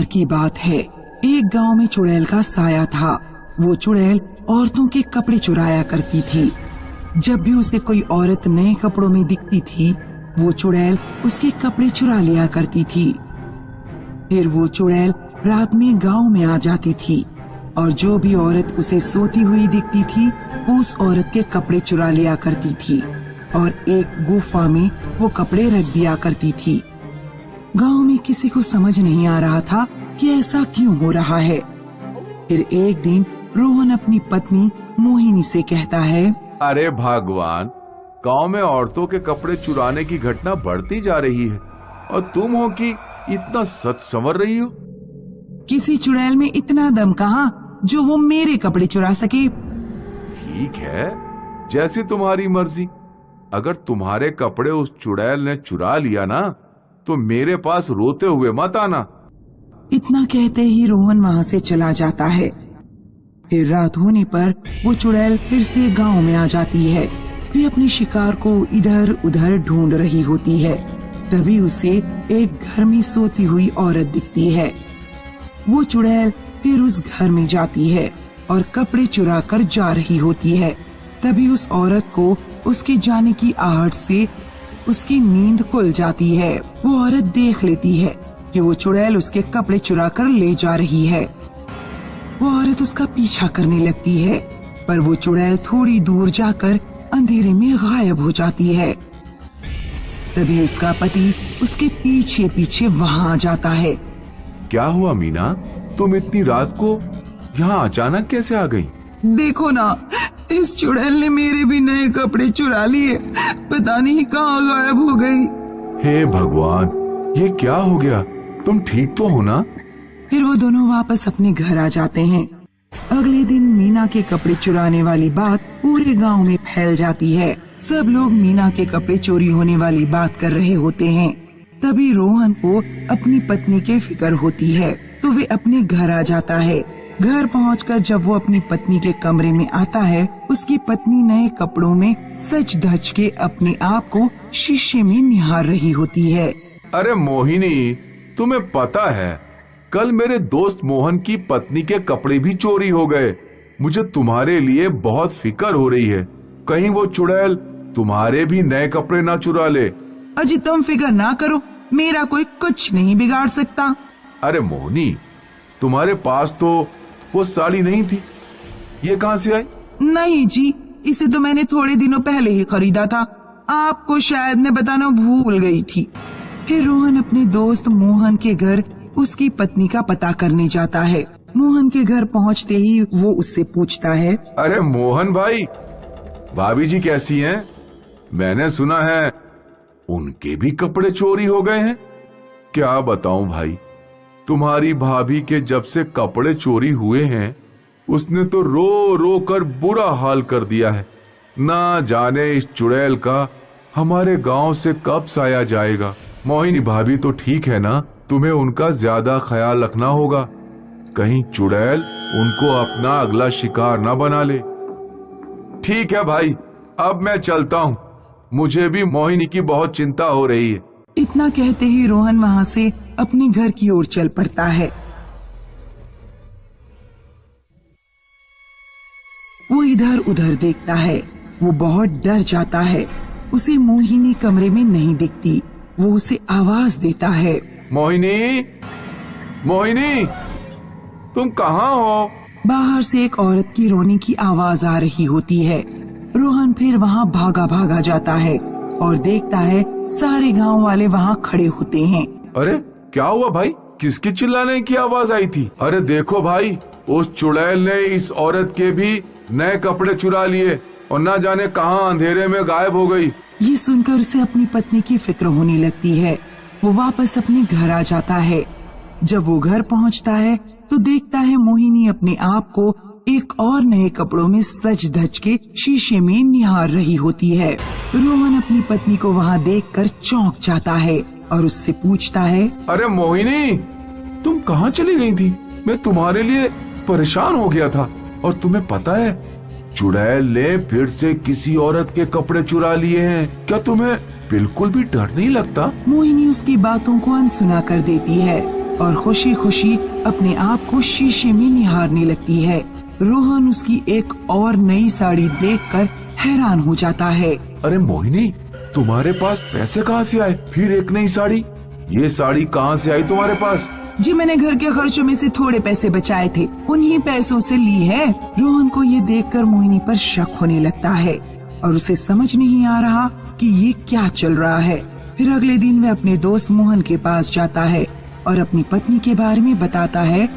की बात है। एक गांव में चुड़ैल का साया था। वो चुड़ैल औरतों के कपड़े चुराया करती थी। जब भी उसे कोई औरत नए कपड़ों में दिखती थी, वो चुड़ैल उसके कपड़े चुरा लिया करती थी। फिर वो चुड़ैल रात में गांव में आ जाती थी और जो भी औरत उसे सोती हुई दिखती थी, वो उस औरत के कपड़े चुरा लिया करती थी और एक गुफा में वो कपड़े रख दिया करती थी। गांव में किसी को समझ नहीं आ रहा था कि ऐसा क्यों हो रहा है। फिर एक दिन रोहन अपनी पत्नी मोहिनी से कहता है, अरे भगवान, गांव में औरतों के कपड़े चुराने की घटना बढ़ती जा रही है और तुम हो कि इतना सच संवर रही हो। किसी चुड़ैल में इतना दम कहाँ जो वो मेरे कपड़े चुरा सके। ठीक है, जैसी तुम्हारी मर्जी। अगर तुम्हारे कपड़े उस चुड़ैल ने चुरा लिया ना, तो मेरे पास रोते हुए मत आना। इतना कहते ही रोहन वहाँ से चला जाता है। फिर रात होने पर वो चुड़ैल फिर से गांव में आ जाती है। वे अपने शिकार को इधर उधर ढूंढ रही होती है। तभी उसे एक घर में सोती हुई औरत दिखती है। वो चुड़ैल फिर उस घर में जाती है और कपड़े चुरा कर जा रही होती है। तभी उस औरत को उसके जाने की आहट से उसकी नींद खुल जाती है। वो औरत देख लेती है कि वो चुड़ैल उसके कपड़े चुरा कर ले जा रही है। वो औरत उसका पीछा करने लगती है, पर वो चुड़ैल थोड़ी दूर जाकर अंधेरे में गायब हो जाती है। तभी उसका पति उसके पीछे पीछे वहाँ आ जाता है। क्या हुआ मीना, तुम इतनी रात को यहाँ अचानक कैसे आ गई? देखो ना, इस चुड़ैल ने मेरे भी नए कपड़े चुरा लिए। पता नहीं कहाँ गायब हो गई। हे भगवान, ये क्या हो गया? तुम ठीक तो हो ना? फिर वो दोनों वापस अपने घर आ जाते हैं। अगले दिन मीना के कपड़े चुराने वाली बात पूरे गांव में फैल जाती है। सब लोग मीना के कपड़े चोरी होने वाली बात कर रहे होते हैं। तभी रोहन को अपनी पत्नी की फिक्र होती है, तो वे अपने घर आ जाता है। घर पहुंचकर जब वो अपनी पत्नी के कमरे में आता है, उसकी पत्नी नए कपड़ों में सज धज के अपने आप को शीशे में निहार रही होती है। अरे मोहिनी, तुम्हें पता है कल मेरे दोस्त मोहन की पत्नी के कपड़े भी चोरी हो गए। मुझे तुम्हारे लिए बहुत फिक्र हो रही है, कहीं वो चुड़ैल तुम्हारे भी नए कपड़े ना चुरा ले। अजी तुम फिक्र ना करो, मेरा कोई कुछ नहीं बिगाड़ सकता। अरे मोहिनी, तुम्हारे पास तो वो साड़ी नहीं थी, ये कहाँ से आई? नहीं जी, इसे तो मैंने थोड़े दिनों पहले ही खरीदा था। आपको शायद मैं बताना भूल गई थी। फिर रोहन अपने दोस्त मोहन के घर उसकी पत्नी का पता करने जाता है। मोहन के घर पहुंचते ही वो उससे पूछता है, अरे मोहन भाई, भाभी जी कैसी हैं? मैंने सुना है उनके भी कपड़े चोरी हो गए हैं। क्या बताऊं भाई, तुम्हारी भाभी के जब से कपड़े चोरी हुए हैं, उसने तो रो रो कर बुरा हाल कर दिया है। ना जाने इस चुड़ैल का हमारे गांव से कब साया जाएगा। मोहिनी भाभी तो ठीक है ना, तुम्हें उनका ज्यादा ख्याल रखना होगा, कहीं चुड़ैल उनको अपना अगला शिकार ना बना ले। ठीक है भाई, अब मैं चलता हूँ, मुझे भी मोहिनी की बहुत चिंता हो रही है। इतना कहते ही रोहन वहाँ से अपने घर की ओर चल पड़ता है। वो इधर उधर देखता है, वो बहुत डर जाता है। उसे मोहिनी कमरे में नहीं दिखती। वो उसे आवाज देता है, मोहिनी, मोहिनी, तुम कहाँ हो? बाहर से एक औरत की रोने की आवाज आ रही होती है। रोहन फिर वहाँ भागा भागा जाता है और देखता है सारे गांव वाले वहाँ खड़े होते हैं। अरे क्या हुआ भाई, किसकी चिल्लाने की आवाज आई थी? अरे देखो भाई, उस चुड़ैल ने इस औरत के भी नए कपड़े चुरा लिए और न जाने कहाँ अंधेरे में गायब हो गई। ये सुनकर उसे अपनी पत्नी की फिक्र होने लगती है। वो वापस अपने घर आ जाता है। जब वो घर पहुंचता है तो देखता है मोहिनी अपने आप को एक और नए कपड़ों में सज धज के शीशे में निहार रही होती है। रोहन अपनी पत्नी को वहाँ देखकर चौंक जाता है और उससे पूछता है, अरे मोहिनी, तुम कहाँ चली गई थी? मैं तुम्हारे लिए परेशान हो गया था। और तुम्हें पता है, चुड़ैल ने फिर से किसी औरत के कपड़े चुरा लिए हैं। क्या तुम्हें बिल्कुल भी डर नहीं लगता? मोहिनी उसकी बातों को अनसुना कर देती है। और खुशी खुशी अपने आप को शीशे में निहारने लगती है। रोहन उसकी एक और नई साड़ी देखकर हैरान हो जाता है। अरे मोहिनी, तुम्हारे पास पैसे कहाँ से आए? फिर एक नई साड़ी? ये साड़ी कहाँ से आई तुम्हारे पास? जी मैंने घर के खर्चों में से थोड़े पैसे बचाए थे, उन्हीं पैसों से ली है। रोहन को ये देखकर मोहिनी पर शक होने लगता है और उसे समझ नहीं आ रहा कि ये क्या चल रहा है। फिर अगले दिन वह अपने दोस्त मोहन के पास जाता है और अपनी पत्नी के बारे में बताता है।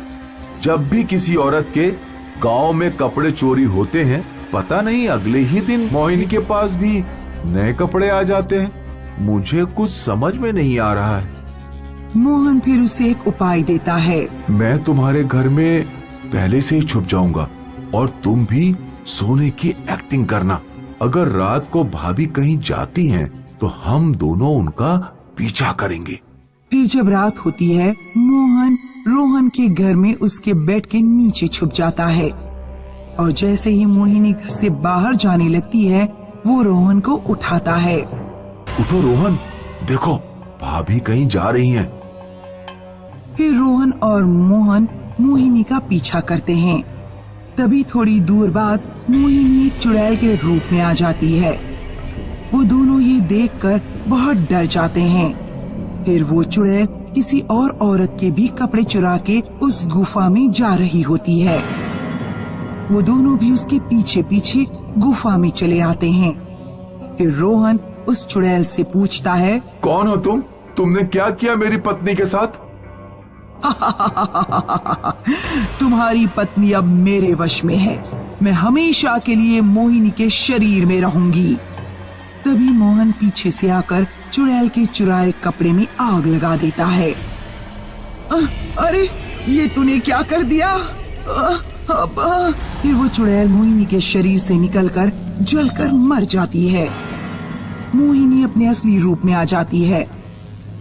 जब भी किसी औरत के गांव में कपड़े चोरी होते हैं, पता नहीं अगले ही दिन मोहिनी के पास भी नए कपड़े आ जाते हैं। मुझे कुछ समझ में नहीं आ रहा है। मोहन फिर उसे एक उपाय देता है। मैं तुम्हारे घर में पहले से ही छुप जाऊंगा और तुम भी सोने की एक्टिंग करना। अगर रात को भाभी कहीं जाती हैं, तो हम दोनों उनका पीछा करेंगे। फिर जब रात होती है, मोहन रोहन के घर में उसके बेड के नीचे छुप जाता है और जैसे ही मोहिनी घर से बाहर जाने लगती है, वो रोहन को उठाता है। उठो रोहन, देखो भाभी कहीं जा रही हैं। फिर रोहन और मोहन मोहिनी का पीछा करते हैं। तभी थोड़ी दूर बाद मोहिनी एक चुड़ैल के रूप में आ जाती है। वो दोनों ये देखकर बहुत डर जाते हैं। फिर वो चुड़ैल किसी और औरत के भी कपड़े चुरा के उस गुफा में जा रही होती है। वो दोनों भी उसके पीछे पीछे गुफा में चले आते हैं। फिर रोहन उस चुड़ैल से पूछता है, कौन हो तुम? तुमने क्या किया मेरी पत्नी के साथ? तुम्हारी पत्नी अब मेरे वश में है। मैं हमेशा के लिए मोहिनी के शरीर में रहूंगी। तभी मोहन पीछे से आकर चुड़ैल के चुराए कपड़े में आग लगा देता है। अरे ये तूने क्या कर दिया? फिर वो चुड़ैल मोहिनी के शरीर से निकलकर जलकर मर जाती है। मोहिनी अपने असली रूप में आ जाती है।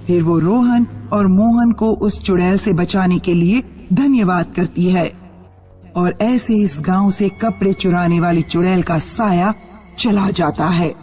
फिर वो रोहन और मोहन को उस चुड़ैल से बचाने के लिए धन्यवाद करती है और ऐसे इस गांव से कपड़े चुराने वाली चुड़ैल का साया चला जाता है।